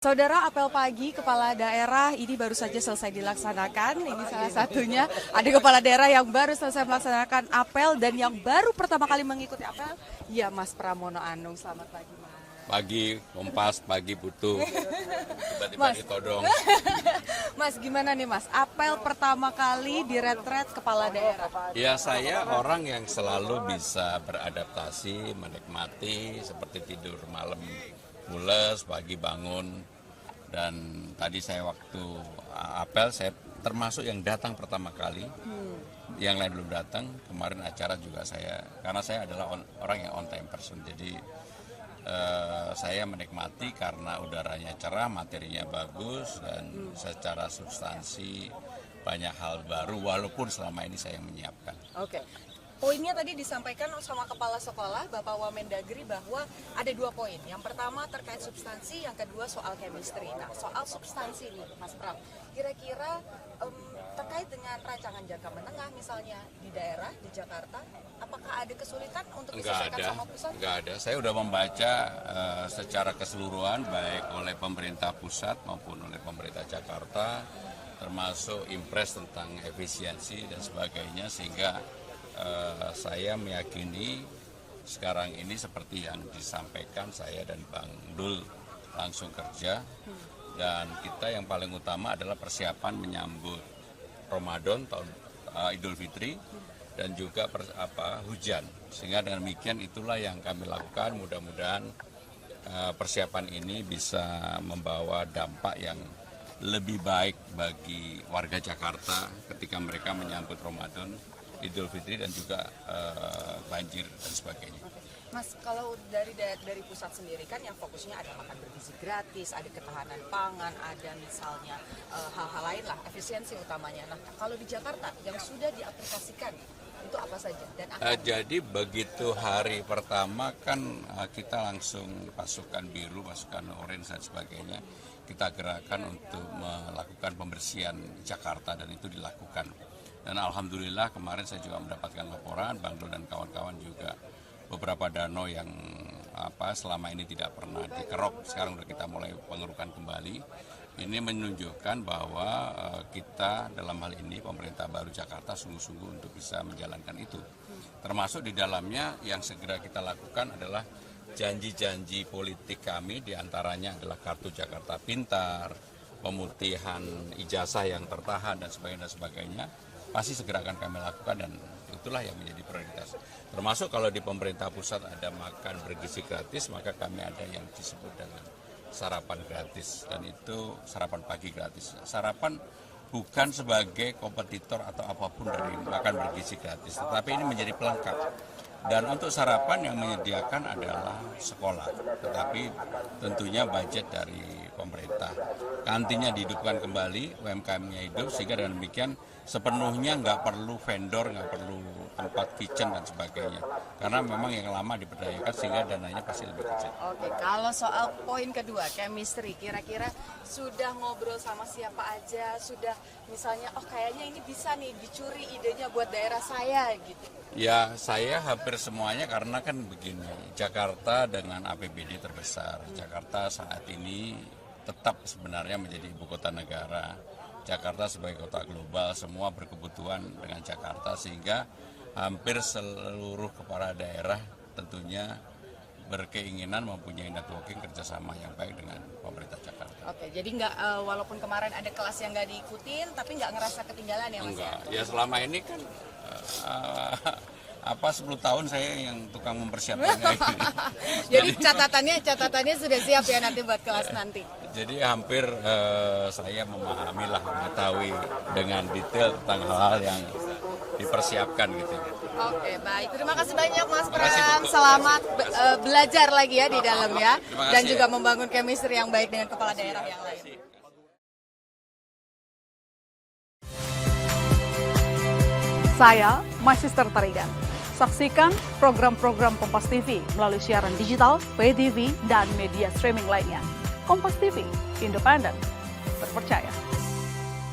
Saudara, apel pagi kepala daerah ini baru saja selesai dilaksanakan. Ini salah satunya ada kepala daerah yang baru selesai melaksanakan apel dan yang baru pertama kali mengikuti apel, ya Mas Pramono Anung. Selamat pagi, Mas. Pagi, Kompas, pagi Putu, tiba-tiba Mas. ditodong. Mas, gimana nih Mas? Apel pertama kali di retret kepala daerah. Ya, saya orang yang selalu bisa beradaptasi, menikmati seperti tidur malam pules, pagi bangun. Dan tadi saya waktu apel, saya termasuk yang datang pertama kali. Yang lain belum datang. Kemarin acara juga karena saya adalah orang yang on time person. Jadi saya menikmati karena udaranya cerah, materinya bagus, dan secara substansi banyak hal baru walaupun selama ini saya yang menyiapkan. Oke. Poinnya tadi disampaikan sama Kepala Sekolah, Bapak Wamendagri, bahwa ada 2 poin. Yang pertama terkait substansi, yang kedua soal chemistry. Nah, soal substansi nih, Mas Pram, kira-kira terkait dengan rancangan jangka menengah misalnya di daerah, di Jakarta, apakah ada kesulitan untuk disesuaikan sama pusat? Enggak ada. Saya sudah membaca secara keseluruhan, baik oleh pemerintah pusat maupun oleh pemerintah Jakarta, termasuk impres tentang efisiensi dan sebagainya, sehingga saya meyakini sekarang ini seperti yang disampaikan, saya dan Bang Dul langsung kerja, dan kita yang paling utama adalah persiapan menyambut Ramadan, tahun Idul Fitri, dan juga hujan, sehingga dengan demikian itulah yang kami lakukan. Mudah-mudahan persiapan ini bisa membawa dampak yang lebih baik bagi warga Jakarta ketika mereka menyambut Ramadan, Idul Fitri, dan juga banjir dan sebagainya. Mas, kalau dari pusat sendiri kan yang fokusnya ada makan bergizi gratis, ada ketahanan pangan, ada misalnya hal-hal lain lah, efisiensi utamanya. Nah, kalau di Jakarta yang sudah diaplikasikan itu apa saja? Dan jadi begitu hari pertama kan kita langsung pasukan biru, pasukan orange dan sebagainya, kita gerakan untuk melakukan pembersihan Jakarta, dan itu dilakukan. Dan alhamdulillah kemarin saya juga mendapatkan laporan, Bang Dul dan kawan-kawan juga, beberapa danau yang selama ini tidak pernah dikerok, sekarang sudah kita mulai pengerukan kembali. Ini menunjukkan bahwa kita dalam hal ini pemerintah baru Jakarta sungguh-sungguh untuk bisa menjalankan itu. Termasuk di dalamnya yang segera kita lakukan adalah janji-janji politik kami, diantaranya adalah kartu Jakarta Pintar, pemutihan ijazah yang tertahan dan sebagainya, pasti segera akan kami lakukan, dan itulah yang menjadi prioritas. Termasuk kalau di pemerintah pusat ada makan bergizi gratis, maka kami ada yang disebut dengan sarapan gratis, dan itu sarapan pagi gratis. Sarapan bukan sebagai kompetitor atau apapun dari makan bergizi gratis, tetapi ini menjadi pelengkap. Dan untuk sarapan yang menyediakan adalah sekolah, tetapi tentunya budget dari pemerintah. Kantinnya dihidupkan kembali, UMKM-nya hidup, sehingga dengan demikian sepenuhnya nggak perlu vendor, nggak perlu tempat kitchen dan sebagainya. Karena memang yang lama diberdayakan sehingga dananya pasti lebih kecil. Oke, kalau soal poin kedua, chemistry, kira-kira sudah ngobrol sama siapa aja, sudah misalnya, kayaknya ini bisa nih dicuri idenya buat daerah saya gitu. Ya, saya hampir semuanya, karena kan begini, Jakarta dengan APBD terbesar, Jakarta saat ini tetap sebenarnya menjadi ibu kota negara. Jakarta sebagai kota global, semua berkebutuhan dengan Jakarta, sehingga hampir seluruh kepala daerah tentunya berkeinginan mempunyai networking kerjasama yang baik dengan pemerintah Jakarta. Oke, jadi nggak, walaupun kemarin ada kelas yang nggak diikutin, tapi nggak ngerasa ketinggalan ya Mas? Enggak, ya selama ini kan 10 tahun saya yang tukang mempersiapkannya. Jadi catatannya sudah siap ya nanti buat kelas nanti. Jadi hampir saya memahami lah, mengetahui dengan detail tentang hal-hal yang dipersiapkan gitu. Oke, baik. Terima kasih banyak Mas Pram. Selamat belajar lagi ya di dalam ya. Dan juga membangun chemistry yang baik dengan kepala daerah yang lain. Saya, My Sister Tarigan. Saksikan program-program Kompas TV melalui siaran digital, pay TV, dan media streaming lainnya. Kompas TV, independen, terpercaya.